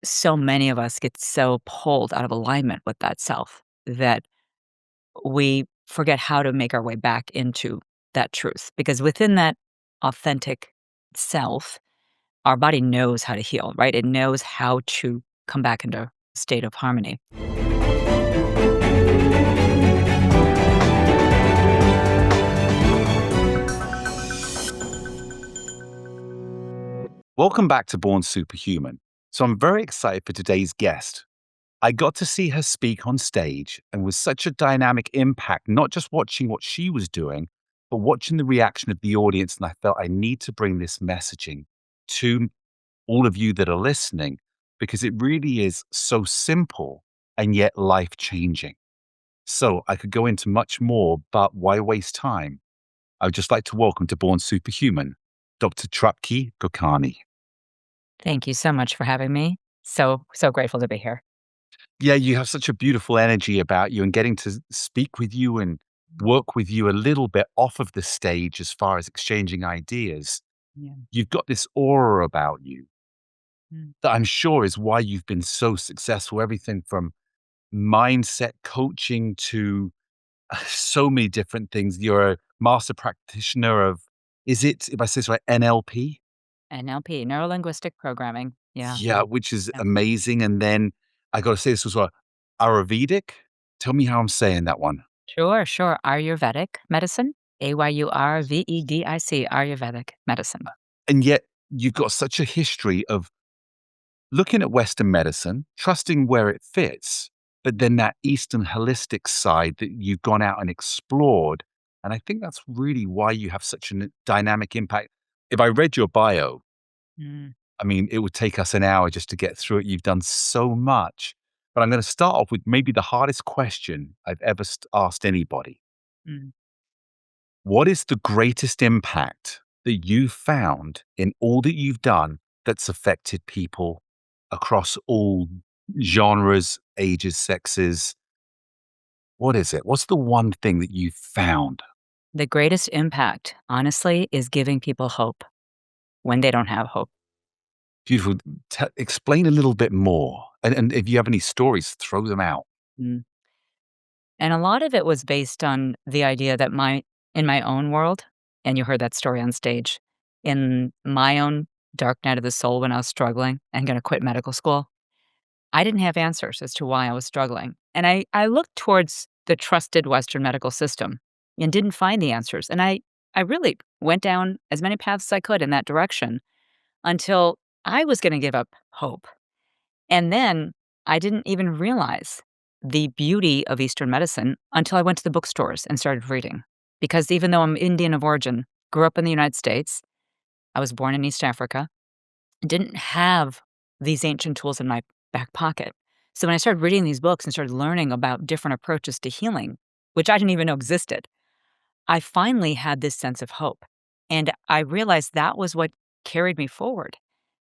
so many of us get so pulled out of alignment with that self that we forget how to make our way back into that truth. Because within that authentic self, our body knows how to heal, right? It knows how to come back into a state of harmony. Welcome back to Born Superhuman. So I'm very excited for today's guest. I got to see her speak on stage and was such a dynamic impact, not just watching what she was doing, but watching the reaction of the audience. And I felt I need to bring this messaging to all of you that are listening because it really is so simple and yet life changing. So I could go into much more, but why waste time? I would just like to welcome to Born Superhuman, Dr. Trupti Gokani. Thank you so much for having me. So grateful to be here. Yeah, you have such a beautiful energy about you, and getting to speak with you and work with you a little bit off of the stage as far as exchanging ideas. Yeah. You've got this aura about you Mm. that I'm sure is why you've been so successful. Everything from mindset coaching to so many different things. You're a master practitioner of, is it, if I say so, right, NLP? NLP, neuro linguistic programming. Yeah. Yeah, which is Yeah. amazing. And then I got to say this as well, Ayurvedic. Tell me how I'm saying that one. Sure. Ayurvedic medicine, Ayurvedic, Ayurvedic medicine. And yet you've got such a history of looking at Western medicine, trusting where it fits, but then that Eastern holistic side that you've gone out and explored. And I think that's really why you have such a dynamic impact. If I read your bio, Mm, I mean, it would take us an hour just to get through it. You've done so much. But I'm going to start off with maybe the hardest question I've ever asked anybody. mm. What is the greatest impact that you've found in all that you've done that's affected people across all genres, ages, sexes? What is it? What's the one thing that you've found? The greatest impact, honestly, is giving people hope when they don't have hope. Beautiful. Explain a little bit more. And if you have any stories, throw them out. Mm. And a lot of it was based on the idea that in my own world, and you heard that story on stage, in my own dark night of the soul when I was struggling and gonna quit medical school, I didn't have answers as to why I was struggling. And I looked towards the trusted Western medical system and didn't find the answers. And I really went down as many paths as I could in that direction until I was gonna give up hope. And then I didn't even realize the beauty of Eastern medicine until I went to the bookstores and started reading. Because even though I'm Indian of origin, grew up in the United States, I was born in East Africa, didn't have these ancient tools in my back pocket. So when I started reading these books and started learning about different approaches to healing, which I didn't even know existed, I finally had this sense of hope. And I realized that was what carried me forward.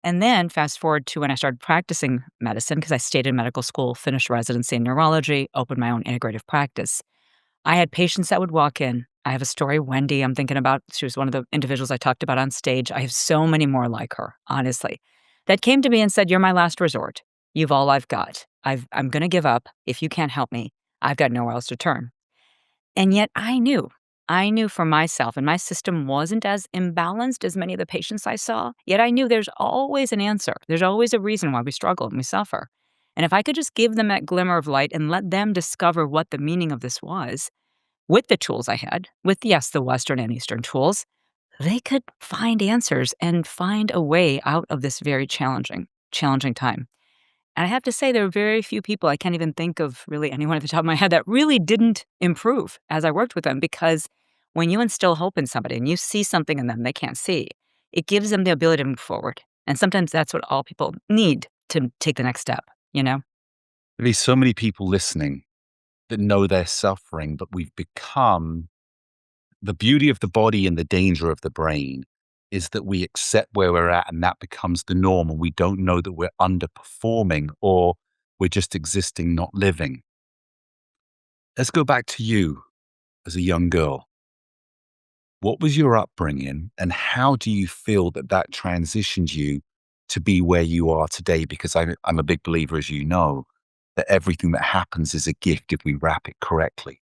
And then fast forward to when I started practicing medicine, because I stayed in medical school, finished residency in neurology, opened my own integrative practice. I had patients that would walk in. I have a story, Wendy, I'm thinking about. She was one of the individuals I talked about on stage. I have so many more like her, honestly, that came to me and said, "You're my last resort. You've all I've got. I'm going to give up. If you can't help me, I've got nowhere else to turn." And yet I knew for myself, and my system wasn't as imbalanced as many of the patients I saw, yet I knew there's always an answer. There's always a reason why we struggle and we suffer. And if I could just give them that glimmer of light and let them discover what the meaning of this was, with the tools I had, with, yes, the Western and Eastern tools, they could find answers and find a way out of this very challenging time. And I have to say, there are very few people, I can't even think of really anyone at the top of my head, that really didn't improve as I worked with them, because when you instill hope in somebody and you see something in them they can't see, it gives them the ability to move forward. And sometimes that's what all people need to take the next step, you know? There's so many people listening that know they're suffering, but we've become the beauty of the body and the danger of the brain is that we accept where we're at and that becomes the norm. And we don't know that we're underperforming or we're just existing, not living. Let's go back to you as a young girl. What was your upbringing and how do you feel that that transitioned you to be where you are today? Because I'm a big believer, as you know, that everything that happens is a gift if we wrap it correctly.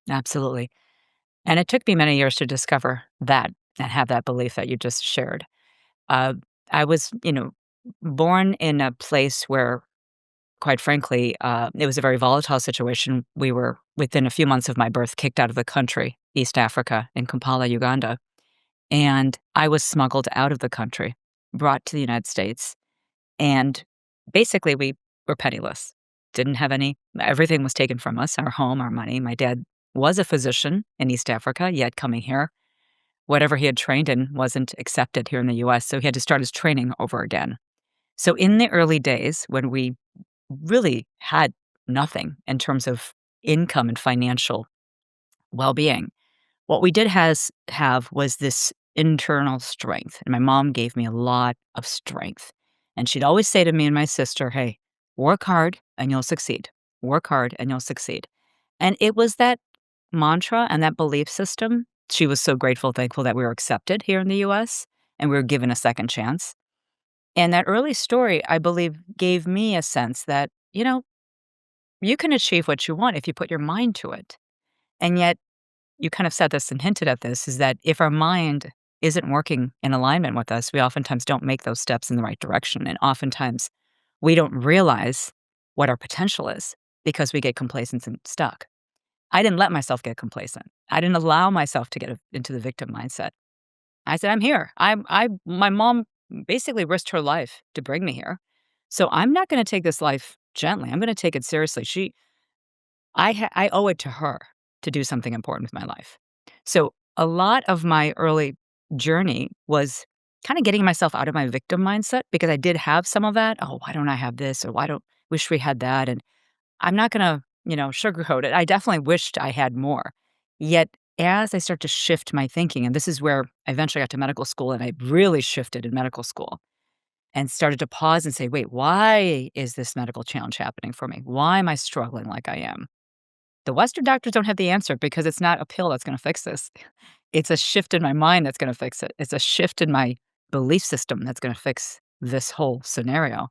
Absolutely. And it took me many years to discover that and have that belief that you just shared. Uh, I was, born in a place where, quite frankly, it was a very volatile situation. We were, within a few months of my birth, kicked out of the country, East Africa, in Kampala, Uganda. And I was smuggled out of the country, brought to the United States. And basically, we were penniless. Didn't have everything was taken from us, our home, our money. My dad was a physician in East Africa, yet coming here, whatever he had trained in wasn't accepted here in the US. So he had to start his training over again. So in the early days, when we really had nothing in terms of income and financial well being, what we did have was this internal strength, and my mom gave me a lot of strength. And she'd always say to me and my sister, "Hey, work hard and you'll succeed. Work hard and you'll succeed." And it was that mantra and that belief system. She was so grateful, thankful that we were accepted here in the US and we were given a second chance. And that early story, I believe, gave me a sense that, you can achieve what you want if you put your mind to it. And yet you kind of said this and hinted at this, is that if our mind isn't working in alignment with us, we oftentimes don't make those steps in the right direction. And oftentimes we don't realize what our potential is because we get complacent and stuck. I didn't let myself get complacent. I didn't allow myself to get into the victim mindset. I said, I'm here. My mom basically risked her life to bring me here. So I'm not going to take this life gently. I'm going to take it seriously. I owe it to her to do something important with my life. So a lot of my early journey was kind of getting myself out of my victim mindset because I did have some of that. Oh, why don't I have this? Or why don't wish we had that? And I'm not gonna, sugarcoat it. I definitely wished I had more. Yet as I start to shift my thinking, and this is where I eventually got to medical school and I really shifted in medical school and started to pause and say, wait, why is this medical challenge happening for me? Why am I struggling like I am? The Western doctors don't have the answer because it's not a pill that's gonna fix this. It's a shift in my mind that's gonna fix it. It's a shift in my belief system that's gonna fix this whole scenario.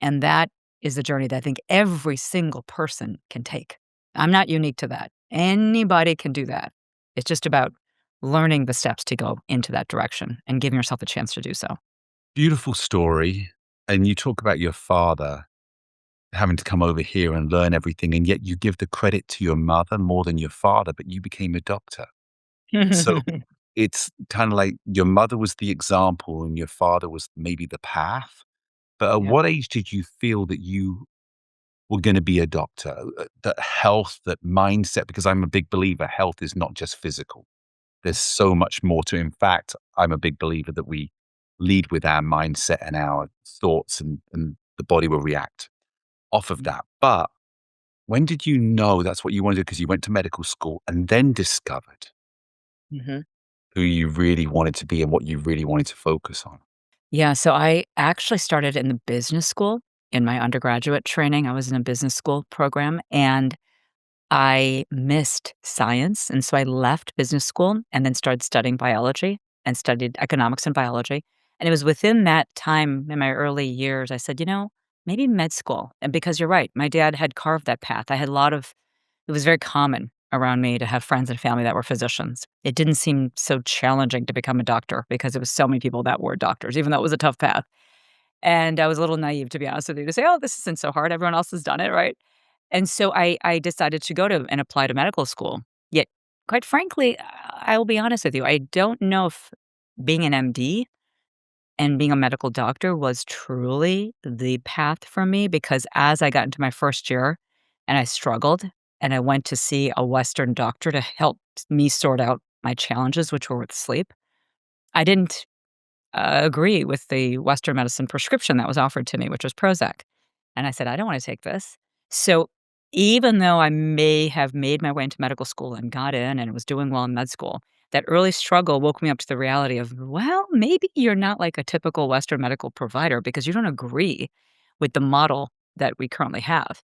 And that is the journey that I think every single person can take. I'm not unique to that. Anybody can do that. It's just about learning the steps to go into that direction and giving yourself a chance to do so. Beautiful story. And you talk about your father having to come over here and learn everything, and yet you give the credit to your mother more than your father, but you became a doctor. So it's kind of like your mother was the example and your father was maybe the path. But at Yeah. what age did you feel that you were going to be a doctor? That health, that mindset, because I'm a big believer, health is not just physical. There's so much more to it. In fact, I'm a big believer that we lead with our mindset and our thoughts, and the body will react off of that. But when did you know that's what you wanted to do? Because you went to medical school and then discovered Mhm. who you really wanted to be and what you really wanted to focus on. Yeah, so I actually started in the business school in my undergraduate training. I was in a business school program, and I missed science, and so I left business school and then started studying biology and studied economics and biology. And it was within that time in my early years, I said, maybe med school. And because you're right, my dad had carved that path. It was very common around me to have friends and family that were physicians. It didn't seem so challenging to become a doctor because it was so many people that were doctors, even though it was a tough path. And I was a little naive, to be honest with you, to say, oh, this isn't so hard. Everyone else has done it, right? And so I decided to go to and apply to medical school. Yet, quite frankly, I will be honest with you, I don't know if being an MD and being a medical doctor was truly the path for me because as I got into my first year and I struggled and I went to see a Western doctor to help me sort out my challenges, which were with sleep, I didn't agree with the Western medicine prescription that was offered to me, which was Prozac. And I said, I don't want to take this. So even though I may have made my way into medical school and got in and was doing well in med school, that early struggle woke me up to the reality of, well, maybe you're not like a typical Western medical provider because you don't agree with the model that we currently have.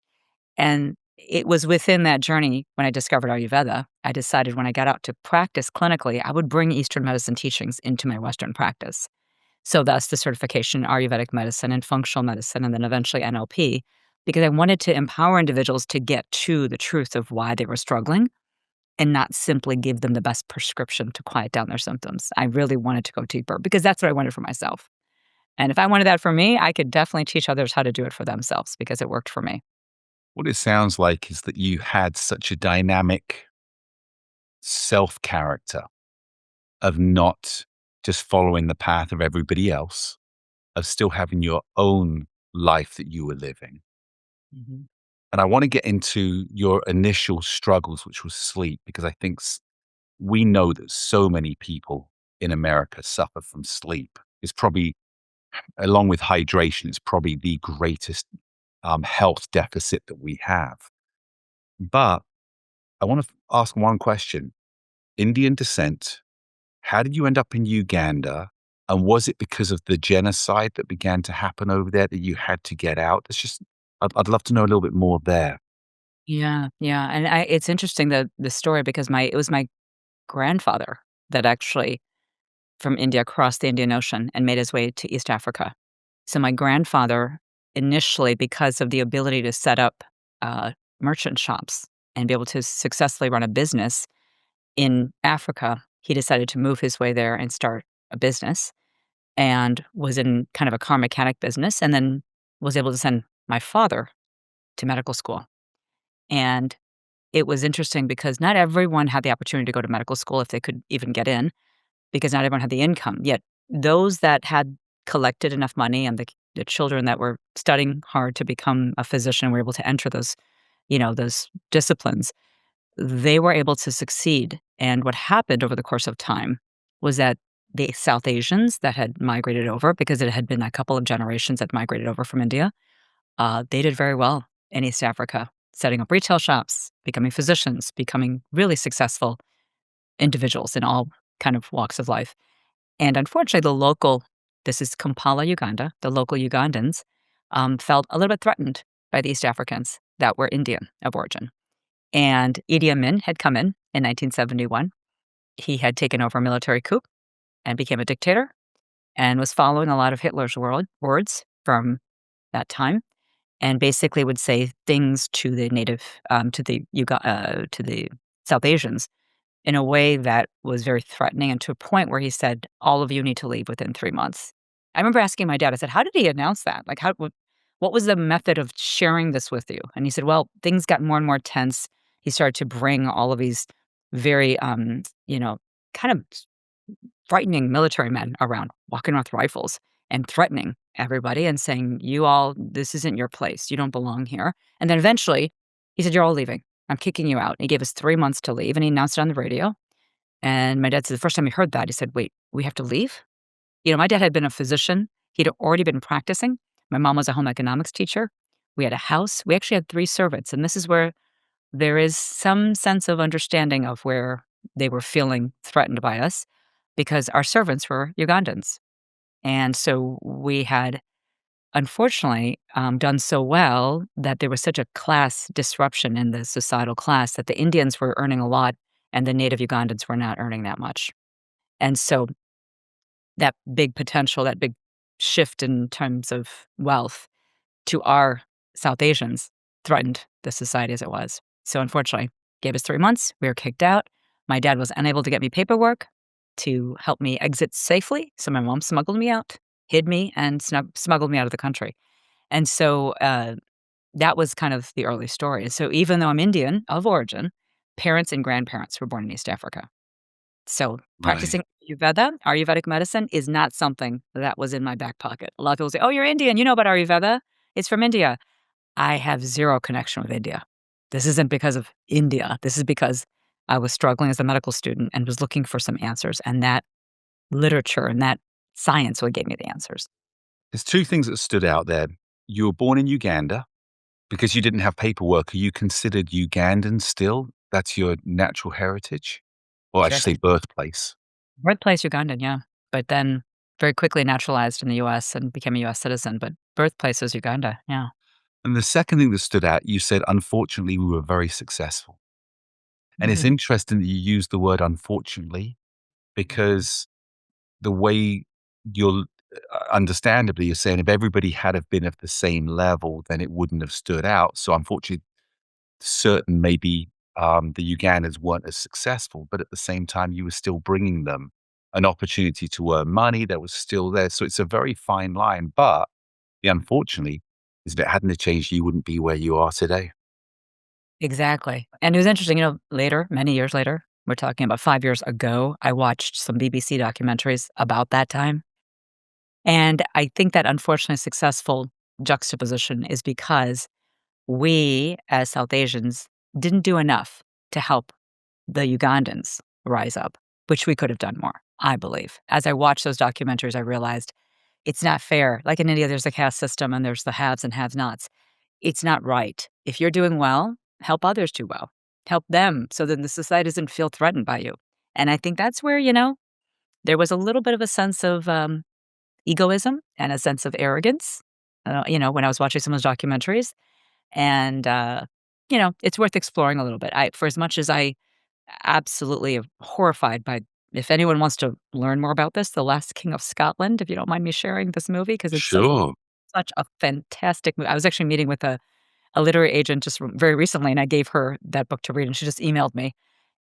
And it was within that journey when I discovered Ayurveda, I decided when I got out to practice clinically, I would bring Eastern medicine teachings into my Western practice. So that's the certification in Ayurvedic medicine and functional medicine, and then eventually NLP, because I wanted to empower individuals to get to the truth of why they were struggling and not simply give them the best prescription to quiet down their symptoms. I really wanted to go deeper because that's what I wanted for myself. And if I wanted that for me, I could definitely teach others how to do it for themselves because it worked for me. What it sounds like is that you had such a dynamic self character of not just following the path of everybody else, of still having your own life that you were living. Mhm. And I want to get into your initial struggles, which was sleep, because I think we know that so many people in America suffer from sleep. It's probably, along with hydration, it's probably the greatest health deficit that we have. But I want to ask one question. Indian descent, how did you end up in Uganda? And was it because of the genocide that began to happen over there that you had to get out? I'd love to know a little bit more there. Yeah, yeah, and it's interesting the story because it was my grandfather that actually from India crossed the Indian Ocean and made his way to East Africa. So my grandfather initially, because of the ability to set up uh, merchant shops and be able to successfully run a business in Africa, he decided to move his way there and start a business and was in kind of a car mechanic business and then was able to send my father to medical school. And it was interesting because not everyone had the opportunity to go to medical school if they could even get in, because not everyone had the income. Yet those that had collected enough money and the children that were studying hard to become a physician were able to enter those, those disciplines, they were able to succeed. And what happened over the course of time was that the South Asians that had migrated over, because it had been a couple of generations that migrated over from India, they did very well in East Africa, setting up retail shops, becoming physicians, becoming really successful individuals in all kind of walks of life. And unfortunately, this is Kampala, Uganda, the local Ugandans felt a little bit threatened by the East Africans that were Indian of origin. And Idi Amin had come in 1971. He had taken over a military coup and became a dictator and was following a lot of Hitler's words from that time and basically would say things to the to the South Asians in a way that was very threatening and to a point where he said, "All of you need to leave within 3 months." I remember asking my dad, I said, "How did he announce that? Like, what was the method of sharing this with you?" And he said, "Well, things got more and more tense. He started to bring all of these very, kind of frightening military men around, walking around with rifles and threatening everybody and saying, "You all, this isn't your place. You don't belong here." And then eventually, he said, "You're all leaving. I'm kicking you out." And he gave us 3 months to leave, and he announced it on the radio. And my dad said the first time he heard that, he said, "Wait, we have to leave?" My dad had been a physician. He'd already been practicing. My mom was a home economics teacher. We had a house. We actually had 3 servants, and this is where there is some sense of understanding of where they were feeling threatened by us because our servants were Ugandans. And so we had, unfortunately, done so well that there was such a class disruption in the societal class that the Indians were earning a lot and the native Ugandans were not earning that much. And so that big potential, that big shift in terms of wealth to our South Asians threatened the society as it was. So unfortunately, gave us 3 months. We were kicked out. My dad was unable to get me paperwork to help me exit safely. So my mom smuggled me out, hid me, and smuggled me out of the country. And so that was kind of the early story. So even though I'm Indian of origin, parents and grandparents were born in East Africa. So Right. practicing Ayurvedic medicine is not something that was in my back pocket. A lot of people say, "Oh, you're Indian. You know about Ayurveda. It's from India." I have 0 connection with India. This isn't because of India. This is because I was struggling as a medical student and was looking for some answers, and that literature and that science what gave me the answers. There's two things that stood out there. You were born in Uganda because you didn't have paperwork. Are you considered Ugandan still? That's your natural heritage? Or I should Yes. say birthplace. Birthplace Ugandan, yeah, but then very quickly naturalized in the US and became a US citizen, but birthplace was Uganda, yeah. And the second thing that stood out, you said, unfortunately, we were very successful. And it's Mm. interesting that you use the word unfortunately because the way you're understandably, you're saying if everybody had have been of the same level, then it wouldn't have stood out. So unfortunately, certain maybe the Ugandans weren't as successful, but at the same time, you were still bringing them an opportunity to earn money that was still there. So it's a very fine line. But the unfortunately is if it hadn't have changed, you wouldn't be where you are today. Exactly, and it was interesting, later, many years later, we're talking about 5 years ago, I watched some BBC documentaries about that time, and I think that unfortunately successful juxtaposition is because we, as South Asians, didn't do enough to help the Ugandans rise up, which we could have done more, I believe. As I watched those documentaries, I realized it's not fair. Like in India, there's a caste system and there's the haves and have-nots. It's not right. If you're doing well, help others do well. Help them so that the society doesn't feel threatened by you. And I think that's where, there was a little bit of a sense of egoism and a sense of arrogance, when I was watching some of those documentaries. And, it's worth exploring a little bit. For as much as I absolutely am horrified by, if anyone wants to learn more about this, The Last King of Scotland, if you don't mind me sharing this movie, because it's Sure. such a fantastic movie. I was actually meeting with a literary agent just very recently, and I gave her that book to read, and she just emailed me.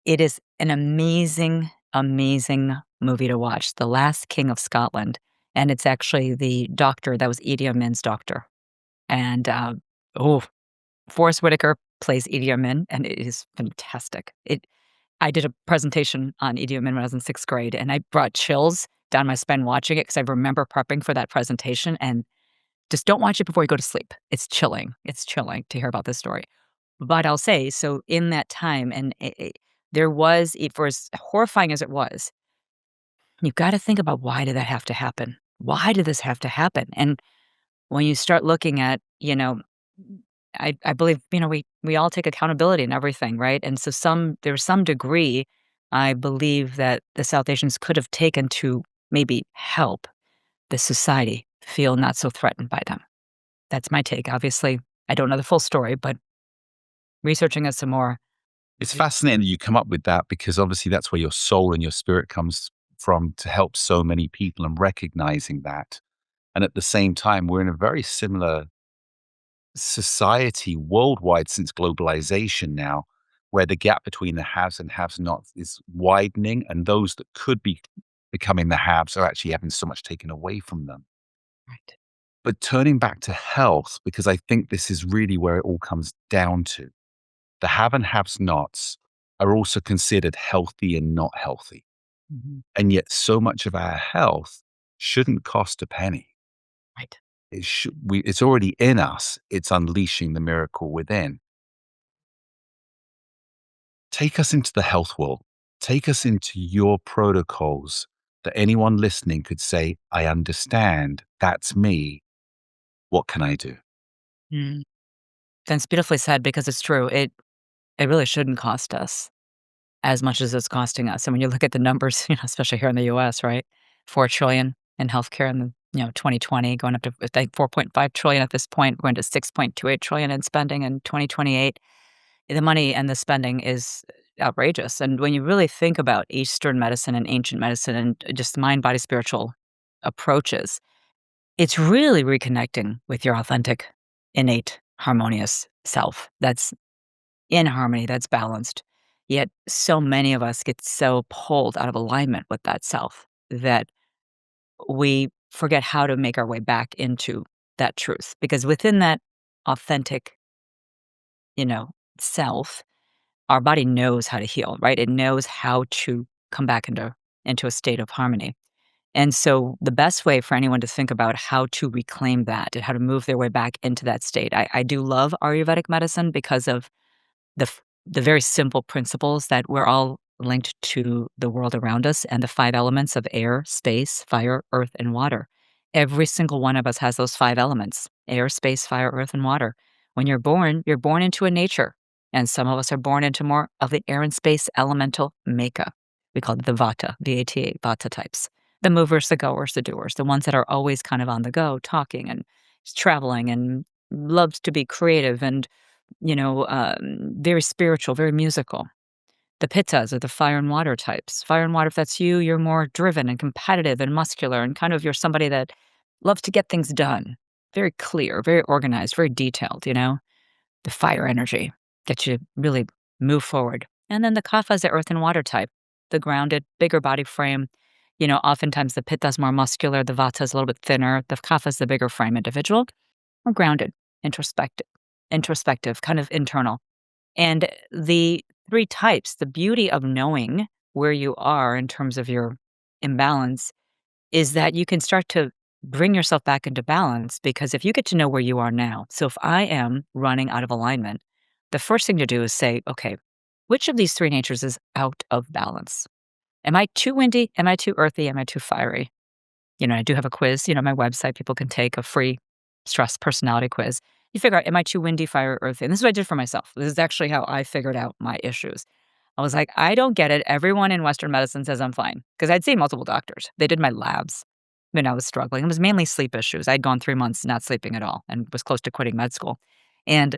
It is an amazing, amazing movie to watch, The Last King of Scotland, and it's actually the doctor that was Idi Amin's doctor, and, oh, Forest Whitaker plays Idi Amin, and it is fantastic. I did a presentation on Idi Amin when I was in 6th grade, and I brought chills down my spine watching it because I remember prepping for that presentation, and just don't watch it before you go to sleep. It's chilling. It's chilling to hear about this story. But I'll say, so in that time, and there was, for as horrifying as it was, you've got to think about, why did that have to happen? Why did this have to happen? And when you start looking at, I believe, we all take accountability in everything, right? And so there's some degree, I believe, that the South Asians could have taken to maybe help the society feel not so threatened by them. That's my take. Obviously, I don't know the full story, but researching it some more. It's fascinating that you come up with that because obviously that's where your soul and your spirit comes from to help so many people and recognizing that. And at the same time, we're in a very similar society worldwide since globalization now, where the gap between the haves and have nots is widening, and those that could be becoming the haves are actually having so much taken away from them. Right. But turning back to health, because I think this is really where it all comes down to, the have and haves nots are also considered healthy and not healthy. Mhm. And yet, so much of our health shouldn't cost a penny. Right. It's already in us. It's unleashing the miracle within. Take us into the health world. Take us into your protocols that anyone listening could say, I understand. That's me. What can I do? Mm. That's beautifully said, because it's true. It really shouldn't cost us as much as it's costing us. And when you look at the numbers, especially here in the US, right? 4 trillion in healthcare in the, 2020, going up to, I think, 4.5 trillion at this point, going to 6.28 trillion in spending in 2028. The money and the spending is outrageous. And when you really think about Eastern medicine and ancient medicine and just mind, body, spiritual approaches, it's really reconnecting with your authentic, innate, harmonious self that's in harmony, that's balanced. Yet so many of us get so pulled out of alignment with that self that we forget how to make our way back into that truth. Because within that authentic, you know, self, our body knows how to heal, right? It knows how to come back into a state of harmony. And so the best way for anyone to think about how to reclaim that and how to move their way back into that state. I do love Ayurvedic medicine because of the very simple principles that we're all linked to the world around us and the 5 elements of air, space, fire, earth, and water. Every single one of us has those 5 elements: air, space, fire, earth, and water. When you're born into a nature, and some of us are born into more of the air and space elemental makeup. We call it the Vata, V-A-T-A, Vata types. The movers, the goers, the doers, the ones that are always kind of on the go, talking and traveling and loves to be creative and very spiritual, very musical. The Pittas are the fire and water types. Fire and water, if that's you, you're more driven and competitive and muscular and kind of you're somebody that loves to get things done. Very clear, very organized, very detailed, you know? The fire energy gets you to really move forward. And then the Kapha is the earth and water type, the grounded, bigger body frame. You know, oftentimes the Pitta is more muscular, the Vata is a little bit thinner, the Kapha is the bigger frame individual, more grounded, introspective, kind of internal. And the three types, the beauty of knowing where you are in terms of your imbalance is that you can start to bring yourself back into balance because if you get to know where you are now, so if I am running out of alignment, the first thing to do is say, okay, which of these three natures is out of balance? Am I too windy? Am I too earthy? Am I too fiery? You know, I do have a quiz, you know, my website, people can take a free stress personality quiz. You figure out, am I too windy, fire, earthy? And this is what I did for myself. This is actually how I figured out my issues. I was like, I don't get it. Everyone in Western medicine says I'm fine because I'd seen multiple doctors. They did my labs when I was struggling. It was mainly sleep issues. I'd gone 3 months not sleeping at all and was close to quitting med school. And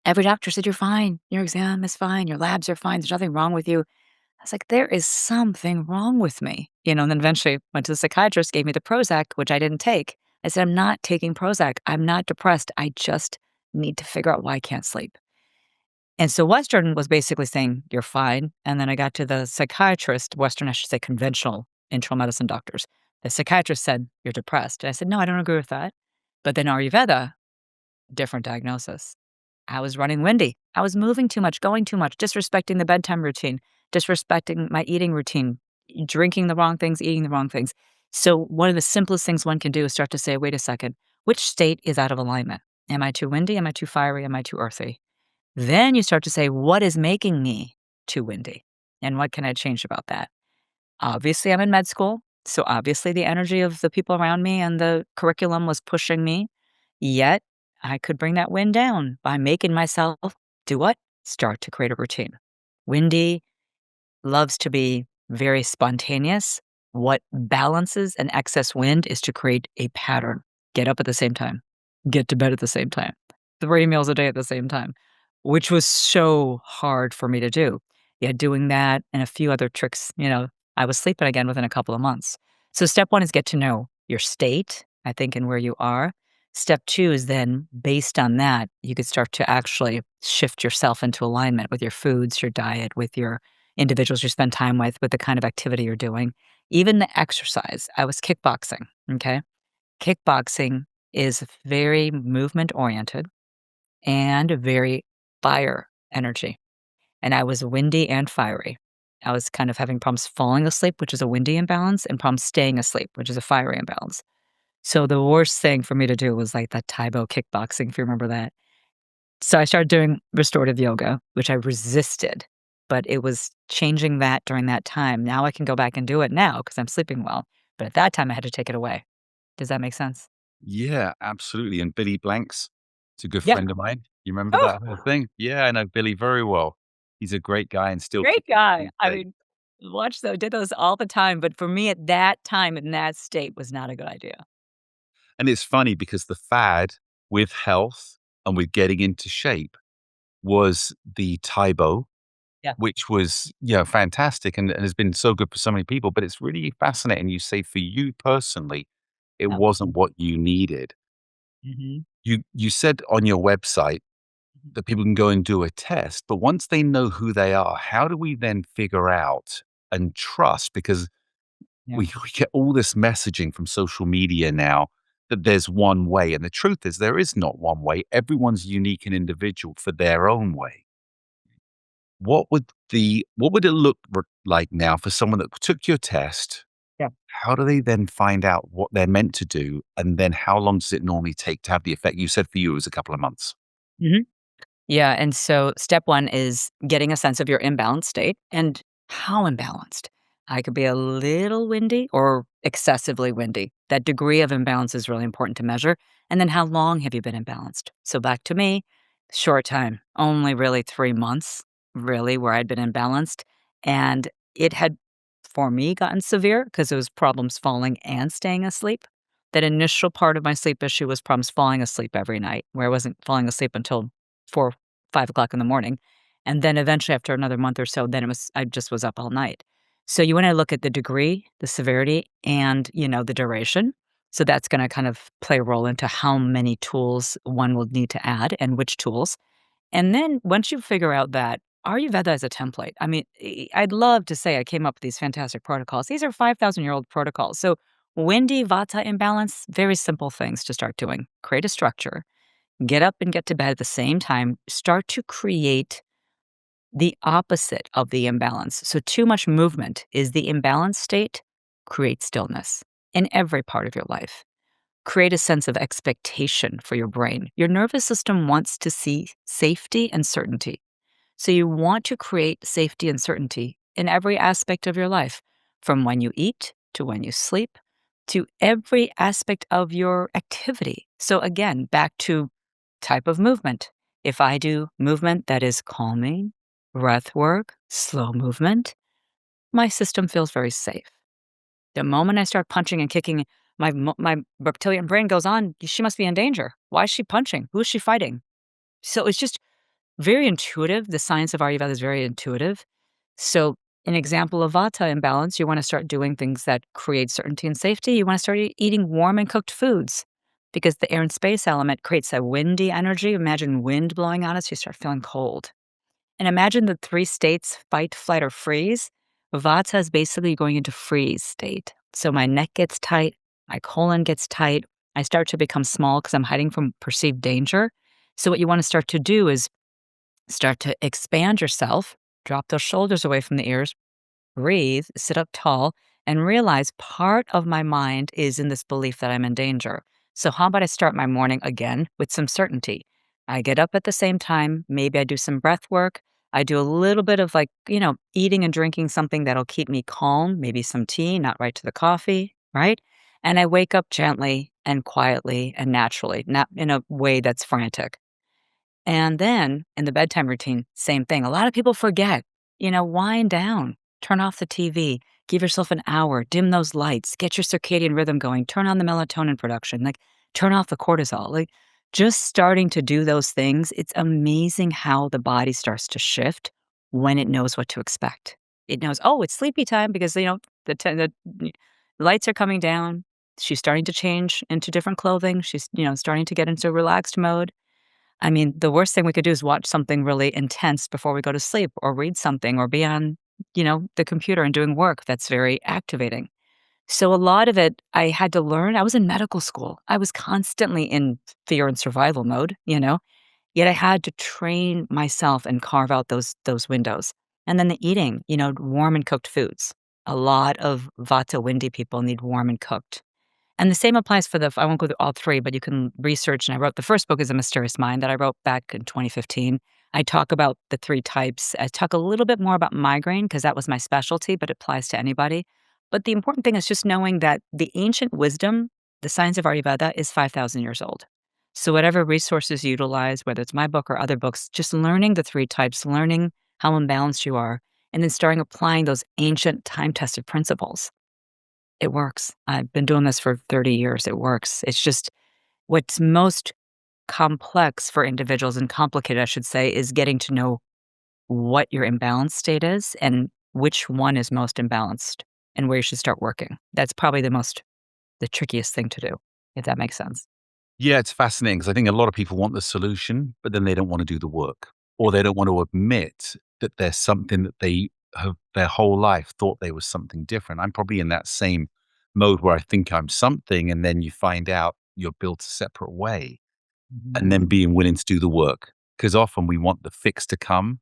every doctor said, you're fine. Your exam is fine. Your labs are fine. There's nothing wrong with you. I was like, there is something wrong with me, you know, and then eventually went to the psychiatrist, gave me the Prozac, which I didn't take. I said, I'm not taking Prozac. I'm not depressed. I just need to figure out why I can't sleep. And so Western was basically saying, you're fine. And then I got to the psychiatrist, Western, I should say conventional internal medicine doctors. The psychiatrist said, you're depressed. And I said, no, I don't agree with that. But then Ayurveda, different diagnosis. I was running windy. I was moving too much, going too much, disrespecting the bedtime routine, disrespecting my eating routine, drinking the wrong things, eating the wrong things. So, one of the simplest things one can do is start to say, wait a second, which state is out of alignment? Am I too windy? Am I too fiery? Am I too earthy? Then you start to say, what is making me too windy? And what can I change about that? Obviously, I'm in med school. So obviously, the energy of the people around me and the curriculum was pushing me. Yet, I could bring that wind down by making myself do what? Start to create a routine. Windy loves to be very spontaneous. What balances an excess wind is to create a pattern. Get up at the same time, get to bed at the same time, 3 meals a day at the same time, which was so hard for me to do. Yeah, doing that and a few other tricks, you know, I was sleeping again within a couple of months. So, step one is get to know your state, I think, and where you are. Step two is then, based on that, you could start to actually shift yourself into alignment with your foods, your diet, with your individuals you spend time with the kind of activity you're doing, even the exercise. I was kickboxing, okay? Kickboxing is very movement oriented and very fire energy. And I was windy and fiery. I was kind of having problems falling asleep, which is a windy imbalance, and problems staying asleep, which is a fiery imbalance. So the worst thing for me to do was like that Taibo kickboxing, if you remember that. So I started doing restorative yoga, which I resisted, but it was changing that during that time. Now I can go back and do it now because I'm sleeping well. But at that time, I had to take it away. Does that make sense? Yeah, absolutely. And Billy Blanks, it's a good Yeah. friend of mine. You remember Oh, that whole thing? Yeah, I know Billy very well. He's a great guy and still great kicking to guy. this I day. mean, did those all the time. But for me at that time, in that state, was not a good idea. And it's funny because the fad with health and with getting into shape was the Taibo, Yeah. which was, fantastic and has been so good for so many people. But it's really fascinating. You say for you personally, it Yeah. wasn't what you needed. Mhm. You said on your website Mhm. that people can go and do a test, but once they know who they are, how do we then figure out and trust? Because Yeah. we get all this messaging from social media now that there's one way. And the truth is, there is not one way. Everyone's unique and individual for their own way. What would it look like now for someone that took your test? Yeah. How do they then find out what they're meant to do? And then how long does it normally take to have the effect? You said for you it was a couple of months. Mhm. Yeah, and so step 1 is getting a sense of your imbalanced state and how imbalanced. I could be a little windy or excessively windy. That degree of imbalance is really important to measure. And then how long have you been imbalanced? So back to me, short time, only really 3 months, really, where I'd been imbalanced. And it had, for me, gotten severe because it was problems falling and staying asleep. That initial part of my sleep issue was problems falling asleep every night, where I wasn't falling asleep until 4, 5 o'clock in the morning. And then eventually after another month or so, then I just was up all night. So you wanna look at the degree, the severity, and, the duration. So that's gonna kind of play a role into how many tools one will need to add and which tools. And then once you figure out that Ayurveda is a template, I mean, I'd love to say I came up with these fantastic protocols. These are 5,000-year-old protocols. So windy Vata imbalance, very simple things to start doing. Create a structure, get up and get to bed at the same time, start to create the opposite of the imbalance. So too much movement is the imbalance state. Create stillness in every part of your life. Create a sense of expectation for your brain. Your nervous system wants to see safety and certainty. So you want to create safety and certainty in every aspect of your life, from when you eat to when you sleep to every aspect of your activity. So again, back to type of movement. If I do movement that is calming, breath work, slow movement, my system feels very safe. The moment I start punching and kicking, my reptilian brain goes on, she must be in danger. Why is she punching? Who is she fighting? So it's just very intuitive. The science of Ayurveda is very intuitive. So, an example of Vata imbalance, you want to start doing things that create certainty and safety. You want to start eating warm and cooked foods because the air and space element creates a windy energy. Imagine wind blowing on us, you start feeling cold. And imagine the three states fight, flight, or freeze. Vata is basically going into freeze state. So my neck gets tight, my colon gets tight. I start to become small because I'm hiding from perceived danger. So, what you want to start to do is start to expand yourself, drop those shoulders away from the ears, breathe, sit up tall, and realize part of my mind is in this belief that I'm in danger. So, how about I start my morning again with some certainty? I get up at the same time. Maybe I do some breath work. I do a little bit of eating and drinking something that'll keep me calm, maybe some tea, not right to the coffee, right? And I wake up gently and quietly and naturally, not in a way that's frantic. And then in the bedtime routine, same thing. A lot of people forget, wind down, turn off the TV, give yourself an hour, dim those lights, get your circadian rhythm going, turn on the melatonin production, turn off the cortisol. Just starting to do those things, it's amazing how the body starts to shift when it knows what to expect. It knows, oh, it's sleepy time because, the lights are coming down. She's starting to change into different clothing. She's, starting to get into relaxed mode. I mean, the worst thing we could do is watch something really intense before we go to sleep or read something or be on, the computer and doing work that's very activating. So a lot of it I had to learn. I was in medical school. I was constantly in fear and survival mode. Yet I had to train myself and carve out those windows. And then the eating, warm and cooked foods. A lot of Vata windy people need warm and cooked. And the same applies for I won't go through all three, but you can research. And I wrote the first book is A Mysterious Mind that I wrote back in 2015. I talk about the three types. I talk a little bit more about migraine because that was my specialty, but it applies to anybody. But the important thing is just knowing that the ancient wisdom, the science of Ayurveda, is 5,000 years old. So whatever resources you utilize, whether it's my book or other books, just learning the three types, learning how imbalanced you are, and then starting applying those ancient time-tested principles. It works. I've been doing this for 30 years. It works. It's just what's most complex for individuals and complicated, I should say, is getting to know what your imbalance state is and which one is most imbalanced and where you should start working. That's probably the trickiest thing to do, if that makes sense. Yeah, it's fascinating because I think a lot of people want the solution, but then they don't want to do the work or they don't want to admit that there's something that they have their whole life thought they was something different. I'm probably in that same mode where I think I'm something and then you find out you're built a separate way and Mhm. then being willing to do the work. Because often we want the fix to come,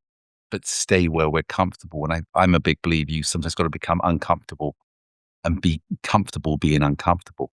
but stay where we're comfortable. And I'm a big believer you sometimes got to become uncomfortable and be comfortable being uncomfortable.